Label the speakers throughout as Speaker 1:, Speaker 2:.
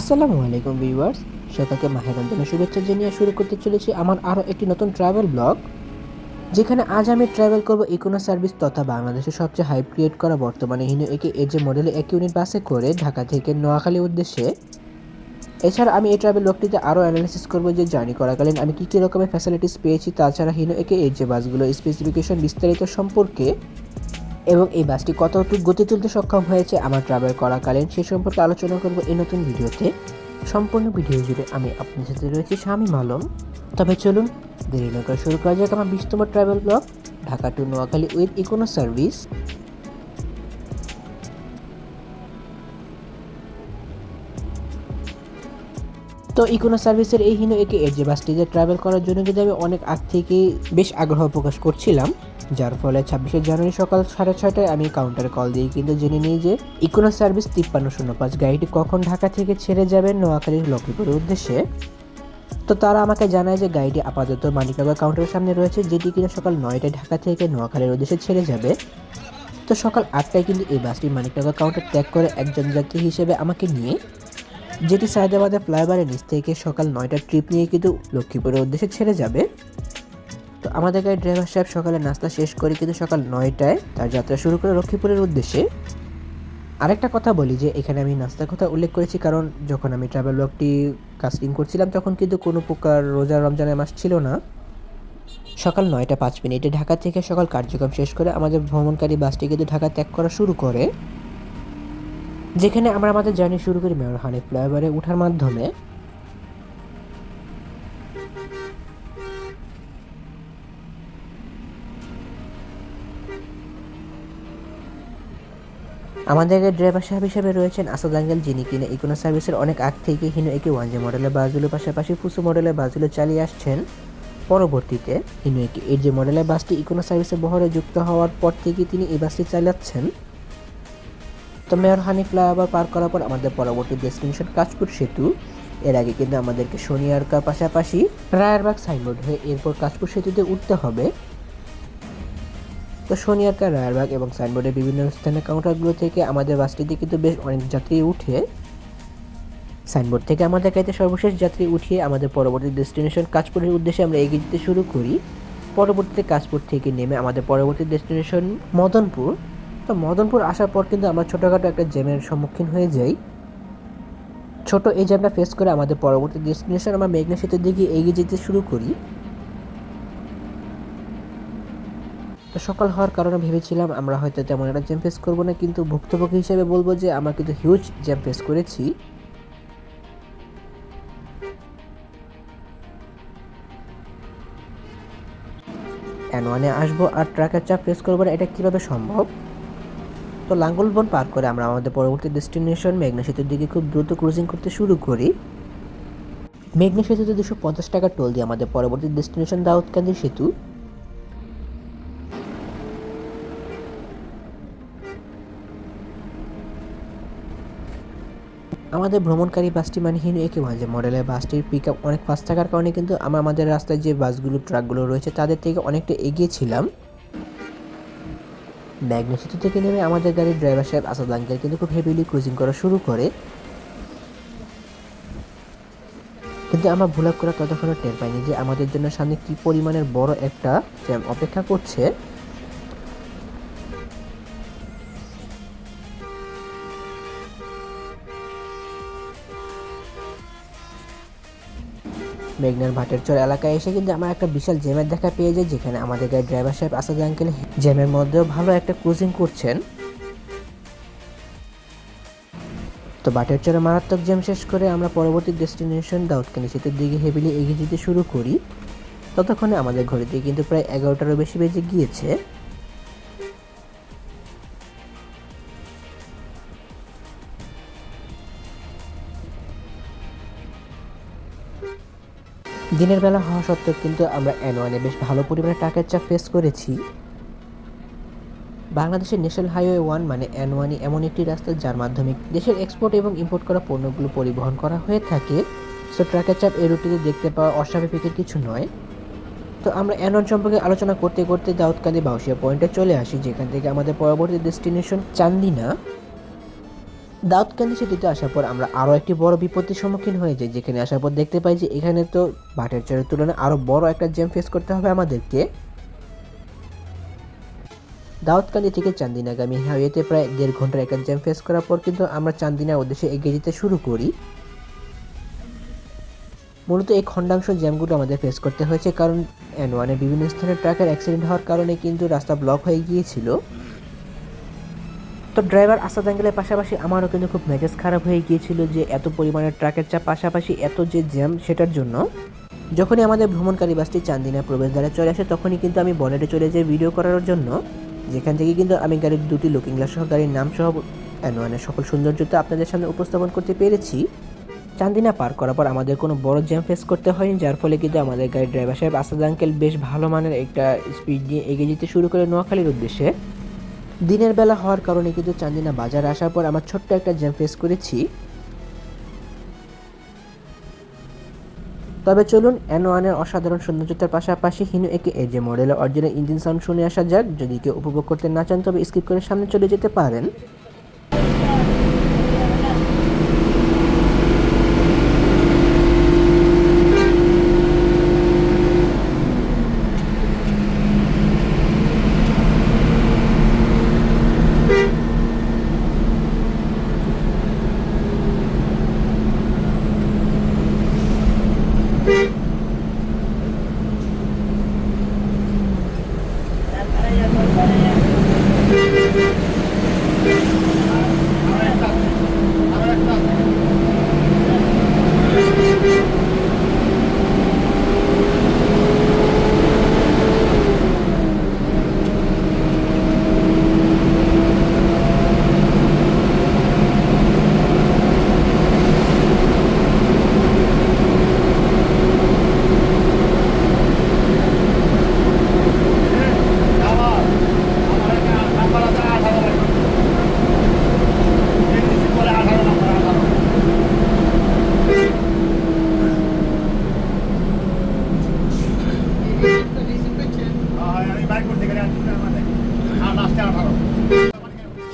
Speaker 1: আসসালামু আলাইকুম ভিউয়ার্স, সবাইকে মাহে রমজানের শুভেচ্ছা জানিয়ে শুরু করতে চলেছি আমার আরও একটি নতুন ট্রাভেল ব্লগ, যেখানে আজ আমি ট্রাভেল করব ইকোনো সার্ভিস তথা বাংলাদেশের সবচেয়ে হাইপ ক্রিয়েট করা বর্তমানে হিনো একে এজে মডেলে এক ইউনিট বাসে করে ঢাকা থেকে নোয়াখালী উদ্দেশ্যে। এছাড়া আমি এই ট্রাভেল ব্লগটিতে আরও অ্যানালিসিস করবো যে জার্নি করাকালীন আমি কী কী রকমের ফ্যাসিলিটিস পেয়েছি, তাছাড়া হিনো একে এজে বাসগুলো স্পেসিফিকেশন বিস্তারিত সম্পর্কে এবং এই বাসটি কতটুকু গতি তুলতে সক্ষম হয়েছে আমার ট্রাভেল করাকালীন সে সম্পর্কে আলোচনা করব এই নতুন ভিডিওতে। সম্পূর্ণ ভিডিও জুড়ে আমি আপনার সাথে রয়েছি শামীম আলম। তবে চলুন দেরি না করে শুরু করা যাক আমার 20তম travel blog, Dhaka to Noakhali with Econo service. তো ইকোনো সার্ভিসের এই হিনো একে এর যে বাসটিতে ট্রাভেল করার জন্য কিন্তু আমি অনেক আগ থেকেই বেশ আগ্রহ প্রকাশ করছিলাম, যার ফলে 26শে জানুয়ারি সকাল 6:30টায় আমি কাউন্টারে কল দিয়ে কিন্তু জেনে নিই যে ইকোনো সার্ভিস 5305 গাড়িটি কখন ঢাকা থেকে ছেড়ে যাবে নোয়াখালীর লক্ষ্মীপুরের উদ্দেশ্যে। তো তারা আমাকে জানায় যে গাড়িটি আপাতত মানিকনগর কাউন্টারের সামনে রয়েছে, যেটি কিনা সকাল 9টায় ঢাকা থেকে নোয়াখালীর উদ্দেশ্যে ছেড়ে যাবে। তো সকাল 8টায় কিন্তু এই বাসটি মানিকনগর কাউন্টার ত্যাগ করে একজন যাত্রী হিসেবে আমাকে নিয়ে, যেটি সায়দাবাদের ফ্লাইওভারের নিচ থেকে সকাল 9টার ট্রিপ নিয়ে কিন্তু লক্ষ্মীপুরের উদ্দেশ্যে ছেড়ে যাবে। তো আমাদের গাড়ির ড্রাইভার সাহেব সকালে নাস্তা শেষ করে কিন্তু সকাল 9টায় তার যাত্রা শুরু করে লক্ষ্মীপুরের উদ্দেশ্যে। আরেকটা কথা বলি যে এখানে আমি নাস্তার কথা উল্লেখ করেছি কারণ যখন আমি ট্রাভেল ব্লগটি কাস্টিং করছিলাম তখন কিন্তু কোনো প্রকার রোজা রমজানের মাস ছিল না। সকাল 9টা 5 মিনিটে ঢাকা থেকে সকাল কার্যক্রম শেষ করে আমাদের ভ্রমণকারী বাসটি কিন্তু ঢাকা ত্যাগ করা শুরু করে, যেখানে আমরা আমাদের জার্নি শুরু করি মেয়র হানিফ ফ্লাইওভারে ওঠার মাধ্যমে। আমাদের ড্রাইভার সাহেব হিসেবে রয়েছেন আসাদ আঙ্কেল, যিনি কিনা ইকোনো সার্ভিসের অনেক আগ থেকে হিনো একে 1J মডেলের বাসগুলোর পাশাপাশি ফুসু মডেলের বাসগুলো চালিয়ে আসছেন। পরবর্তীতে হিনো একে এজে মডেলের বাসটি ইকোনো সার্ভিসে বহরে যুক্ত হওয়ার পর থেকে তিনি এই বাসটি চালাচ্ছেন। তো মেয়র হানিফ ফ্লাইওভার পার করার পর আমাদের পরবর্তী ডেস্টিনেশন কাঁচপুর সেতু। এর আগে কিন্তু আমাদেরকে শনিয়ারকার পাশাপাশি রায়েরবাগ সাইনবোর্ড হয়ে এরপর কাঁচপুর সেতুতে উঠতে হবে। তো শনিয়ারকা, রায়েরবাগ এবং সাইনবোর্ডের বিভিন্ন স্থানের কাউন্টারগুলো থেকে আমাদের বাসটিতে কিন্তু বেশ অনেক যাত্রী উঠে সাইনবোর্ড থেকে আমাদের গাড়িতে সর্বশেষ যাত্রী উঠিয়ে আমাদের পরবর্তী ডেস্টিনেশন কাঁচপুরের উদ্দেশ্যে আমরা এগিয়ে যেতে শুরু করি। পরবর্তীতে কাঁচপুর থেকে নেমে আমাদের পরবর্তী ডেস্টিনেশন মদনপুর। তো মদনপুর আসার পর কিন্তু আমরা ছোটোখাটো একটা জ্যামের সম্মুখীন হয়ে যাই। ছোট এই জ্যামটা ফেস করে আমাদের পরবর্তী ডেস্টিনেশন আমরা মেঘনা সেতুর দিকে এগিয়ে যেতে শুরু করি। তো সকাল হওয়ার কারণে ভেবেছিলাম আমরা হয়তো তেমন একটা জ্যাম ফেস করবো না, কিন্তু ভুক্তভোগী হিসেবে বলবো যে আমরা কিন্তু হিউজ জ্যাম ফেস করেছি। N1-এ আসবো আর ট্রাকের চাপ ফেস করবো না, এটা কীভাবে সম্ভব? তো লাঙ্গলবন পার করে আমরা আমাদের পরবর্তী ডেস্টিনেশন মেঘনা সেতুর দিকে খুব দ্রুত ক্রুজিং করতে শুরু করি। মেঘনা সেতুতে 250 টাকা টোল দিয়ে আমাদের পরবর্তী ডেস্টিনেশন দাউদকান্দি সেতু। আমাদের ভ্রমণকারী বাসটি মানে হিনো একে 1J মডেলের বাসটির পিক আপ অনেক ফাস্ট থাকার কারণে কিন্তু আমরা আমাদের রাস্তায় যে বাসগুলো ট্রাকগুলো রয়েছে তাদের থেকে অনেকটা এগিয়ে ছিলাম। মেঘনা সেতু থেকে নেমে আমাদের গাড়ির ড্রাইভার সাহেব আসাদ আঙ্কেল কিন্তু খুব হেভিলি ক্রুজিং করা শুরু করে, কিন্তু আমরা ভুল করে ততক্ষণে টের পাইনি যে আমাদের জন্য সামনে কি পরিমাণের বড় একটা জ্যাম অপেক্ষা করছে। মেঘনার ভাটেরচর এলাকায় এসে কিন্তু আমরা একটা বিশাল জ্যামের দেখা পেয়ে যাই, যেখানে আমাদের গাড়ির ড্রাইভার সাহেব আসাদ আঙ্কেল জ্যামের মধ্যেও ভালো একটা ক্রুজিং করছেন। তো ভাটেরচরে মারাত্মক জ্যাম শেষ করে আমরা পরবর্তী ডেস্টিনেশন দাউদকান্দি সেতুর দিকে হেভিলি এগিয়ে যেতে শুরু করি। ততক্ষণে আমাদের ঘড়িতে কিন্তু প্রায় 11টারও বেশি বেজে গিয়েছে। দিনের বেলা হওয়া সত্ত্বেও কিন্তু আমরা N1-এ বেশ ভালো পরিমাণে ট্রাকের চাপ ফেস করেছি। বাংলাদেশের ন্যাশনাল হাইওয়ে 1 মানে N1 এমন একটি রাস্তা যার মাধ্যমে দেশের এক্সপোর্ট এবং ইম্পোর্ট করা পণ্যগুলো পরিবহন করা হয়ে থাকে। সো ট্রাকের চাপ এই রুটিতে দেখতে পাওয়া অস্বাভাবিকের কিছু নয়। তো আমরা N1 সম্পর্কে আলোচনা করতে করতে দাউদকান্দি বাউশিয়া পয়েন্টে চলে আসি, যেখান থেকে আমাদের পরবর্তী ডেস্টিনেশন চান্দিনা। দাউদকান্দি সেতুতে আসার পর আমরা আরও একটি বড় বিপত্তির সম্মুখীন হয়ে যাই, যেখানে আসার পর দেখতে পাই যে এখানে তো ভাটের চরের তুলনায় আরও বড় একটা জ্যাম ফেস করতে হবে আমাদেরকে। দাউদকান্দি থেকে চান্দিনাগামী হাইওয়েতে প্রায় 1.5 ঘন্টার একটা জ্যাম ফেস করার পর কিন্তু আমরা চান্দিনার উদ্দেশ্যে এগিয়ে যেতে শুরু করি। মূলত এই খণ্ডাংশ জ্যামগুলো আমাদের ফেস করতে হয়েছে, কারণ N1-এর বিভিন্ন স্থানে ট্রাকের অ্যাক্সিডেন্ট হওয়ার কারণে কিন্তু রাস্তা ব্লক হয়ে গিয়েছিল। তো ড্রাইভার আসাদ আঙ্কেলের পাশাপাশি আমারও কিন্তু খুব মেজাজ খারাপ হয়ে গিয়েছিল যে এত পরিমাণের ট্রাকের চাপ, পাশাপাশি এত যে জ্যাম, সেটার জন্য। যখনই আমাদের ভ্রমণকারী বাসটি চান্দিনা প্রবেশদ্বারে চলে আসে, তখনই কিন্তু আমি বনেটে চলে যাই ভিডিও করার জন্য, যেখান থেকে কিন্তু আমি গাড়ির দুটি লুকিং গ্লাস সহ গাড়ির নাম সহ N1-এর সকল সৌন্দর্যতা আপনাদের সামনে উপস্থাপন করতে পেরেছি। চান্দিনা পার করার পর আমাদের কোনো বড় জ্যাম ফেস করতে হয়নি, যার ফলে কিন্তু আমাদের গাড়ির ড্রাইভার সাহেব আসাদ আঙ্কেল বেশ ভালো মানের একটা স্পিড নিয়ে এগিয়ে যেতে শুরু করে নোয়াখালীর উদ্দেশ্যে। দিনের বেলা হওয়ার কারণে কিন্তু চান্দিনা বাজারে আসার পর আমার ছোট্ট একটা জ্যাম ফেস করেছি। তবে চলুন N1-এর অসাধারণ সৌন্দর্যতার পাশাপাশি হিনো একে এজে মডেলের অরিজিনাল ইঞ্জিন সাউন্ড শুনে আসা যাক। যদি কেউ উপভোগ করতে না চান তবে স্কিপ করে সামনে চলে যেতে পারেন।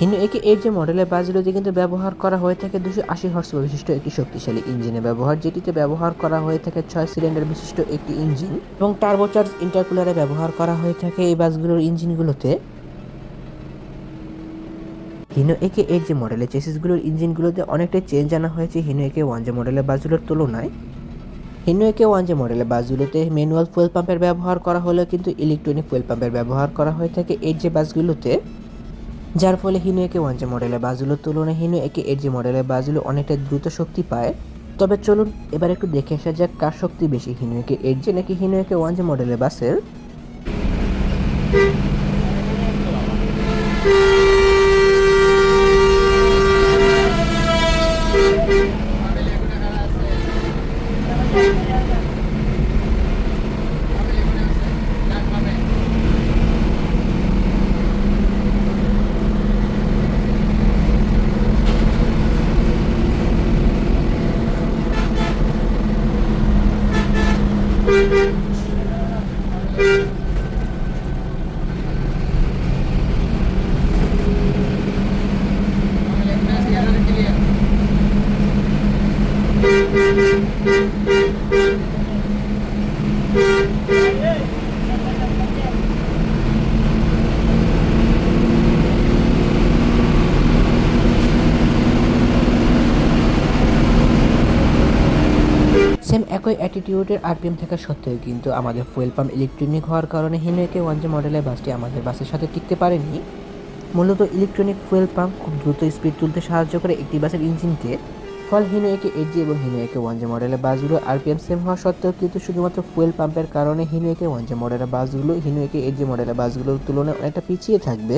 Speaker 1: হিনো একে এর যে মডেলের বাসগুলোতে কিন্তু ব্যবহার করা হয়ে থাকে 280 হর্স পাওয়ার বিশিষ্ট একটি শক্তিশালী ইঞ্জিনের ব্যবহার, যেটিতে ব্যবহার করা হয়ে থাকে 6 সিলিন্ডার বিশিষ্ট একটি ইঞ্জিন এবং টার্বোচার্জ ইন্টারকুলারে ব্যবহার করা হয়ে থাকে এই বাসগুলোর ইঞ্জিনগুলোতে। হিনো একে এর যে মডেলের চেসিসগুলোর ইঞ্জিনগুলোতে অনেকটাই চেঞ্জ আনা হয়েছে হিনো একে ওয়ান যে মডেলের বাসগুলোর তুলনায়। হিনো একে ওয়ান যে মডেলের বাসগুলোতে ম্যানুয়াল ফুয়েল পাম্পের ব্যবহার করা হলেও কিন্তু ইলেকট্রনিক ফুয়েল পাম্পের ব্যবহার করা হয়ে থাকে এর যে বাসগুলোতে, যার ফলে হিনো একে ওয়ান যে মডেলের বাসগুলোর তুলনায় হিনো একে এর যে মডেলের বাসগুলো অনেকটা দ্রুত শক্তি পায়। তবে চলুন এবার একটু দেখে আসা যাক কার শক্তি বেশি, হিনো একে এর যে নাকি হিনো একে ওয়ান যে মডেলের বাসের। সেম একই অ্যাটিটিউডের আরপিএম থাকা সত্ত্বেও কিন্তু আমাদের ফুয়েল পাম্প ইলেকট্রনিক হওয়ার কারণে হিনো একে ওয়ান যে মডেলের বাসটি আমাদের বাসের সাথে টিকতে পারেনি। মূলত ইলেকট্রনিক ফুয়েল পাম্প খুব দ্রুত স্পিড তুলতে সাহায্য করে একটি বাসের ইঞ্জিনকে। ফল হিনো একে এইট জি এবং হিনো একে ওয়ান যে মডেলের বাসগুলো আরপিএম সেম হওয়া সত্ত্বেও কিন্তু শুধুমাত্র ফুয়েল পাম্পের কারণে হিনো একে ওয়ান যে মডেলের বাসগুলো হিনো একে এইট জি মডেলের বাসগুলোর তুলনায় অনেকটা পিছিয়ে থাকবে।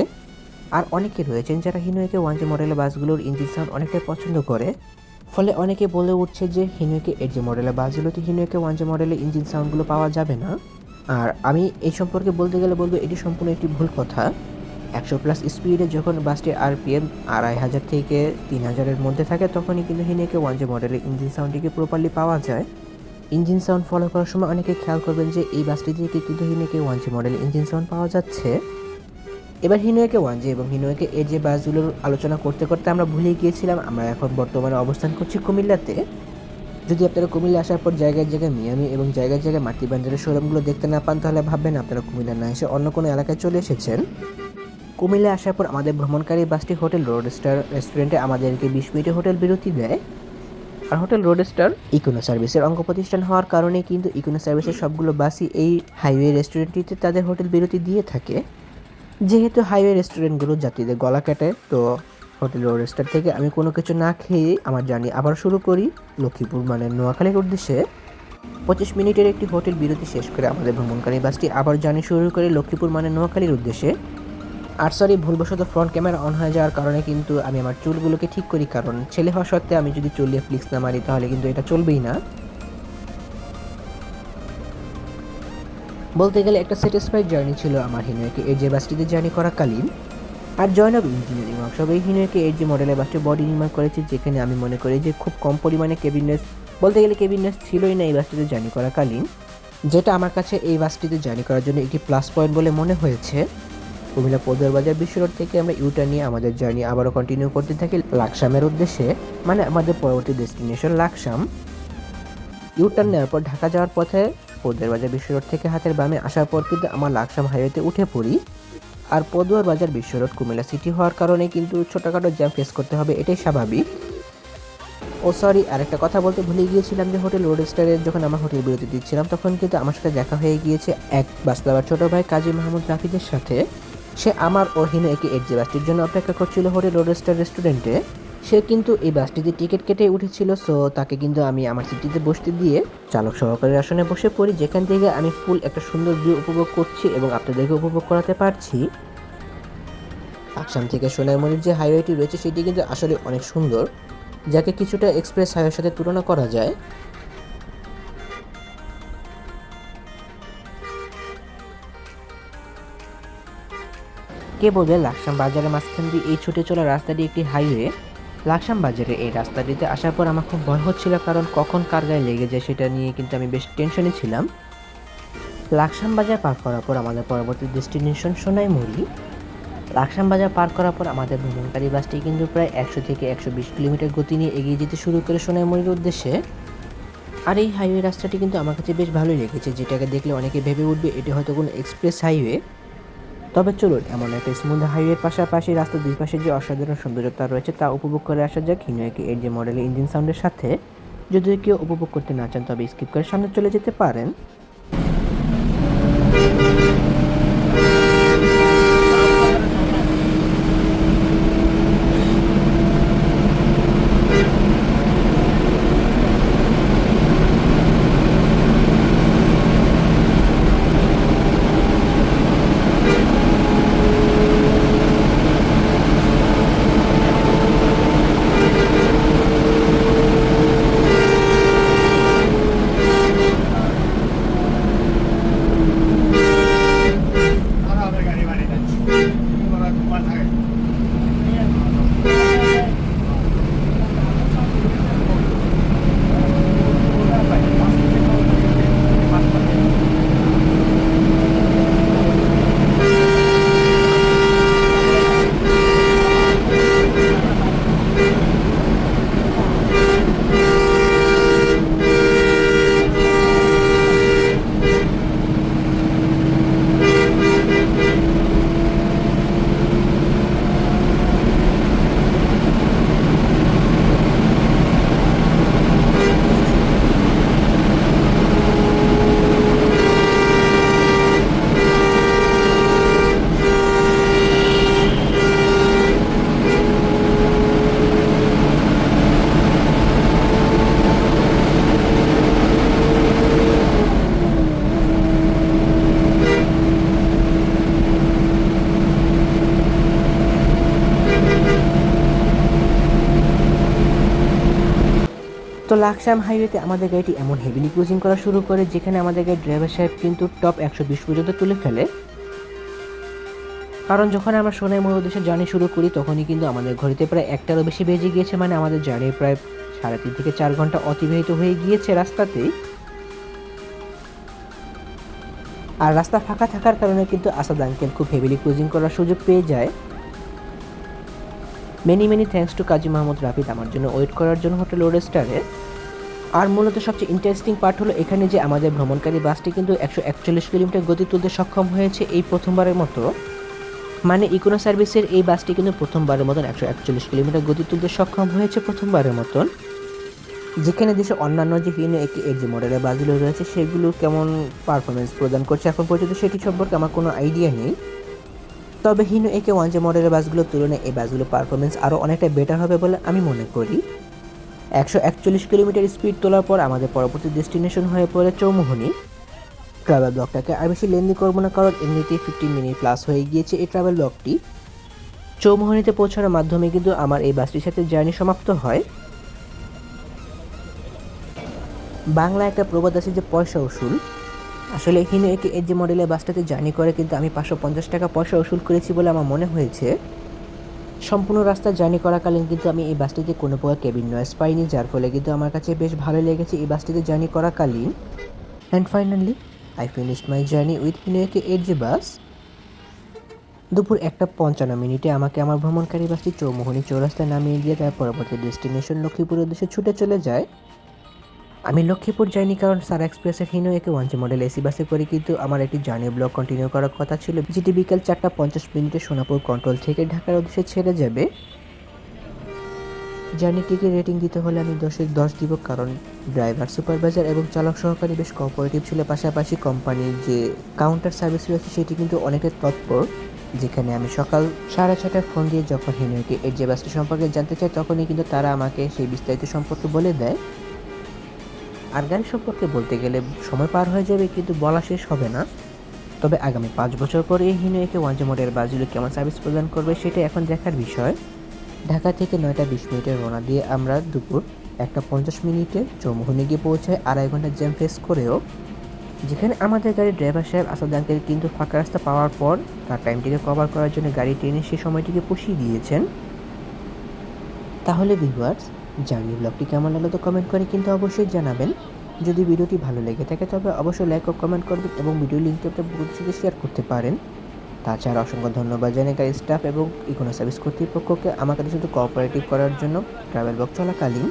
Speaker 1: আর অনেকে রয়েছেন যারা হিনো একে ওয়ান যে মডেলের বাসগুলোর ইঞ্জিন সাউন্ড অনেকটাই পছন্দ করে, ফলে অনেকে বলে উঠছে যে হিনো একে এইট জি মডেলের বাসগুলোতে হিনো একে ওয়ান যে মডেলের ইঞ্জিন সাউন্ডগুলো পাওয়া যাবে না। আর আমি এই সম্পর্কে বলতে গেলে বলবো এটি সম্পূর্ণ একটি ভুল কথা। 100+ স্পিডে যখন বাসটির আরপিএম 2500 থেকে 3000-এর মধ্যে থাকে তখনই কিন্তু হিনো একে ওয়ান যে মডেলের ইঞ্জিন সাউন্ডটিকে প্রপারলি পাওয়া যায়। ইঞ্জিন সাউন্ড ফলো করার সময় অনেকে খেয়াল করবেন যে এই বাসটি থেকে কিন্তু হিনো একে ওয়ান যে মডেলের ইঞ্জিন সাউন্ড পাওয়া যাচ্ছে। এবার হিনোয়েকে 1G এবং হিনোয়েকে 8G বাসগুলোর আলোচনা করতে করতে আমরা ভুলে গিয়েছিলাম আমরা এখন বর্তমানে অবস্থান করছি কুমিল্লাতে। যদি আপনারা কুমিল্লা আসার পর জায়গায় জায়গায় মিয়ামি এবং জায়গায় জায়গায় মাতৃবাজারের শোরুমগুলো দেখতে না পান তাহলে ভাববেন আপনারা কুমিল্লা না এসে অন্য কোনো এলাকায় চলে এসেছেন। কুমিল্লা আসার পর আমাদের ভ্রমণকারী বাসটি হোটেল রোডস্টার রেস্টুরেন্টে আমাদেরকে 20 মিনিটের হোটেল বিরতি দেয়। আর হোটেল রোডস্টার ইকোনো সার্ভিসের অঙ্গ প্রতিষ্ঠান হওয়ার কারণে কিন্তু ইকোনো সার্ভিসের সবগুলো বাসই এই হাইওয়ে রেস্টুরেন্টটিতে তাদের হোটেল বিরতি দিয়ে থাকে। যেহেতু হাইওয়ে রেস্টুরেন্টগুলো যাত্রীদের গলা কাটে, তো হোটেল রোডস্টার থেকে আমি কোনো কিছু না খেয়ে আমার জার্নি আবার শুরু করি লক্ষ্মীপুর মানে নোয়াখালীর উদ্দেশ্যে। 25 মিনিটের একটি হোটেল বিরতি শেষ করে আমাদের ভ্রমণকারী বাসটি আবার জার্নি শুরু করে লক্ষ্মীপুর মানে নোয়াখালীর উদ্দেশ্যে। আর সরি, ভুলবশত ফ্রন্ট ক্যামেরা অন হয়ে যাওয়ার কারণে কিন্তু আমি আমার চুলগুলোকে ঠিক করি, কারণ ছেলে হওয়া সত্ত্বে আমি যদি চুল দিয়ে ফ্লিক্স না মারি তাহলে কিন্তু এটা চলবেই না। বলতে গেলে একটা স্যাটিসফাইড জার্নি ছিল আমার হিনোয়েকে 8G বাসটিতে জার্নি করাকালীন। আর জয়েন অফ ইঞ্জিনিয়ারিং ওয়ার্কশপ এই হিনোয়েকে 8G মডেলের বাসটি বডি নির্মাণ করেছে, যেখানে আমি মনে করি যে খুব কম পরিমাণে কেবিনেস, বলতে গেলে কেবিনেস ছিলই না এই বাসটিতে জার্নি করাকালীন, যেটা আমার কাছে এই বাসটিতে জার্নি করার জন্য একটি প্লাস পয়েন্ট বলে মনে হয়েছে। কুমিল্লা পদুয়ার বাজার বিশ্ব রোড থেকে আমরা ইউটার্ন নিয়ে আমাদের জার্নি আবারও কন্টিনিউ করতে থাকি লাকসামের উদ্দেশ্যে, মানে আমাদের পরবর্তী ডেস্টিনেশন লাকসাম। ইউটার্ন নেওয়ার পর ঢাকা যাওয়ার পথে পদুয়ার বাজার বিশ্ব রোড থেকে হাতের বামে আসার পর কিন্তু আমার লাকসাম হাইওয়েতে উঠে পড়ি। আর পদুয়ার বাজার বিশ্ব রোড কুমিল্লা সিটি হওয়ার কারণে কিন্তু ছোটোখাটো জ্যাম ফেস করতে হবে, এটাই স্বাভাবিক। ও সরি, আরেকটা কথা বলতে ভুলে গিয়েছিলাম যে হোটেল রোডস্টারের যখন আমরা হোটেল বিরতি দিচ্ছিলাম তখন কিন্তু আমার সাথে দেখা হয়ে গিয়েছে এক বাসলাবার ছোটো ভাই কাজী মাহমুদ রাফিদের সাথে। সে আমার ও হিনোয়েকে 8G বাসটির জন্য অপেক্ষা করছিল হোটেল রোডস্টার রেস্টুরেন্টে। সে কিন্তু এই বাসটিতে টিকিট কেটে উঠেছিল, সো তাকে কিন্তু আমি আমার সিটিতে বসতে দিয়ে চালক সহকারীর আসনে বসে পড়ি, যেখান থেকে আমি ফুল একটা সুন্দর ভিউ উপভোগ করছি এবং আপনাদেরকে উপভোগ করাতে পারছি। লাকসাম থেকে সোনাইমুড়ির যে হাইওয়েটি রয়েছে সেটি কিন্তু আসলে অনেক সুন্দর, যাকে কিছুটা এক্সপ্রেস হাইওয়ের সাথে তুলনা করা যায়। কে বলবে লাকসাম বাজারের মাঝখান দিয়ে এই ছুটে চলা রাস্তাটি একটি হাইওয়ে। লাকসাম বাজারে এই রাস্তাটিতে আসার পর আমার খুব ভয় হচ্ছিল, কারণ কখন কার গায়ে লেগে যায় সেটা নিয়ে কিন্তু আমি বেশ টেনশনে ছিলাম। লাকসাম বাজার পার করার পর আমাদের পরবর্তী ডেস্টিনেশন সোনাইমুড়ি। লাকসাম বাজার পার করার পর আমাদের ভ্রমণকারী বাসটি কিন্তু প্রায় 100 থেকে 120 কিলোমিটার গতি নিয়ে এগিয়ে যেতে শুরু করে সোনাইমুড়ির উদ্দেশ্যে। আর এই হাইওয়ে রাস্তাটি কিন্তু আমার কাছে বেশ ভালোই লেগেছে, যেটাকে দেখলে অনেকে ভেবে উঠবে এটি হয়তো কোনো এক্সপ্রেস হাইওয়ে। তবে চলুন এমন একটা স্মুথ হাইওয়ের পাশাপাশি রাস্তার দুই পাশে যে অসাধারণ সৌন্দর্যতা রয়েছে তা উপভোগ করে আসা যাক হিনোয়েকে 8G মডেলের ইঞ্জিন সাউন্ডের সাথে। যদি কেউ উপভোগ করতে না চান তবে স্কিপ করে সামনে চলে যেতে পারেন। তো লাকসাম হাইওয়েতে আমাদের গাড়িটি এমন হেভিলি ক্রুজিং করা শুরু করে যেখানে আমাদের গাড়ির ড্রাইভার সাহেব কিন্তু টপ 120 পর্যন্ত তুলে ফেলে। কারণ যখন আমরা সোনাইমুড়ি উদ্দেশ্যে জার্নি শুরু করি তখনই কিন্তু আমাদের ঘড়িতে প্রায় একটারও বেশি বেজে গিয়েছে, মানে আমাদের জার্নি প্রায় 3.5 থেকে 4 ঘন্টা অতিবাহিত হয়ে গিয়েছে রাস্তাতেই। আর রাস্তা ফাঁকা থাকার কারণে কিন্তু আসাদ আঙ্কেল খুব হেভিলি ক্রুজিং করার সুযোগ পেয়ে যায়। মেনি থ্যাঙ্কস টু কাজী মাহমুদ রাফিদ আমার জন্য ওয়েট করার জন্য হোটেল ওরেস্টারে। আর মূলত সবচেয়ে ইন্টারেস্টিং পার্ট হলো এখানে যে আমাদের ভ্রমণকারী বাসটি কিন্তু 141 কিলোমিটার গতি তুলতে সক্ষম হয়েছে এই প্রথমবারের মতো। মানে ইকোনো সার্ভিসের এই বাসটি কিন্তু প্রথমবারের মতন 141 কিলোমিটার গতি তুলতে সক্ষম হয়েছে প্রথমবারের মতন। যেখানে দেশে অন্যান্য যে হিনো একে এর যে মডেলের বাসগুলো রয়েছে সেগুলো কেমন পারফরমেন্স প্রদান করছে এখন পর্যন্ত সেটি সম্পর্কে আমার কোনো আইডিয়া নেই। তবে হিনো একে ওয়ান যে মডেলের বাসগুলোর তুলনায় এই বাসগুলোর পারফরমেন্স আরও অনেকটা বেটার হবে বলে আমি মনে করি। 141 কিলোমিটার স্পিড তোলার পর আমাদের পরবর্তী ডেস্টিনেশন হয়ে পড়ে চৌমুহনী। ট্রাভেল ব্লগটাকে আর বেশি লেন্দি করবো না, কারণ এমনিতেই 15 মিনিট প্লাস হয়ে গিয়েছে এই ট্রাভেল ব্লগটি। চৌমুহনীতে পৌঁছানোর মাধ্যমে কিন্তু আমার এই বাসটির সাথে জার্নি সমাপ্ত হয়। বাংলা একটা প্রবাদ আছে যে পয়সা উসুল। আসলে হিনো একে এর যে মডেলের বাসটাতে জার্নি করে কিন্তু আমি 550 টাকা পয়সা উসুল করেছি বলে আমার মনে হয়েছে। সম্পূর্ণ রাস্তা জার্নি করাকালীন কিন্তু আমি এই বাসটিতে কোনো প্রকার কেবিন নয়েজ পাইনি, যার ফলে কিন্তু আমার কাছে বেশ ভালো লেগেছে এই বাসটিতে জার্নি করাকালীন। And finally I finished my journey with Hino AK এর যে বাস। দুপুর 1:55 আমাকে আমার ভ্রমণকারী বাসটি চৌমুহনী চৌরাস্তায় নামিয়ে দিয়ে তার পরবর্তী ডেস্টিনেশন লক্ষ্মীপুরের উদ্দেশ্যে ছুটে চলে যায়। আমি লক্ষ্মীপুর যাইনি, কারণ সারা এক্সপ্রেসের হিনো একে 1G মডেল এসি বাসে করে কিন্তু আমার একটি জার্নি ব্লগ কন্টিনিউ করার কথা ছিল, যেটি বিকেল 4:50 সোনাপুর কন্ট্রোল থেকে ঢাকার উদ্দেশ্যে ছেড়ে যাবে। জার্নিটিকে রেটিং দিতে হলে আমি 10-এর 10 দিব, কারণ ড্রাইভার, সুপারভাইজার এবং চালক সহকারী বেশ কোঅপারেটিভ ছিল। পাশাপাশি কোম্পানির যে কাউন্টার সার্ভিস রয়েছে সেটি কিন্তু অনেকটাই তৎপর। যেখানে আমি সকাল 6:30টায় ফোন দিয়ে যখন হিনোকে এর যে বাসটি সম্পর্কে জানতে চাই, তখনই কিন্তু তারা আমাকে সেই বিস্তারিত সম্পর্কে বলে দেয়। আর গাড়ি সম্পর্কে বলতে গেলে সময় পার হয়ে যাবে কিন্তু বলা শেষ হবে না। তবে আগামী 5 বছর পরে এই হিনো একে 1G মডেলের বাসগুলো কেমন সার্ভিস প্রদান করবে সেটা এখন দেখার বিষয়। ঢাকা থেকে 9:20 রওনা দিয়ে আমরা দুপুর 1:50 চৌমুহনী গিয়ে পৌঁছায় 2.5 ঘন্টা জ্যাম ফেস করেও, যেখানে আমাদের গাড়ির ড্রাইভার সাহেব আসাদ আঙ্কেল কিন্তু ফাঁকা রাস্তা পাওয়ার পর তার টাইমটিকে কভার করার জন্য গাড়ি টেনে সেই সময়টিকে পুষিয়ে দিয়েছেন। তাহলে ভিউয়ার্স, জার্নি ব্লগটি কেমন লাগলো তো কমেন্ট করে কিন্তু অবশ্যই জানাবেন। যদি ভিডিওটি ভালো লেগে থাকে তবে অবশ্যই লাইক ও কমেন্ট করবেন এবং ভিডিও লিঙ্কটি আপনার বন্ধুদের সাথে শেয়ার করতে পারেন। তাছাড়া অসংখ্য ধন্যবাদ জানাই গাড়ি স্টাফ এবং ইকোনো সার্ভিস কর্তৃপক্ষকে আমার কাছে শুধু কোঅপারেটিভ করার জন্য ট্রাভেল ব্লগ চলাকালীন।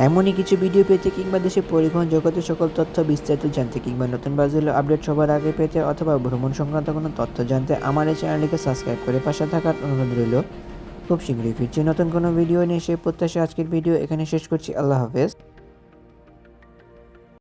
Speaker 1: এমনই কিছু ভিডিও পেতে কিংবা দেশের পরিবহন জগতের সকল তথ্য বিস্তারিত জানতে কিংবা নতুন বাসগুলো আপডেট সবার আগে পেতে অথবা ভ্রমণ সংক্রান্ত কোনো তথ্য জানতে আমার এই চ্যানেলটিকে সাবস্ক্রাইব করে পাশে থাকার অনুরোধ রইল। খুব শীঘ্রই ফিরছি নতুন কোনো ভিডিও নিয়ে, সেই প্রত্যাশা আজকের ভিডিও এখানে শেষ করছি। আল্লাহ হাফেজ।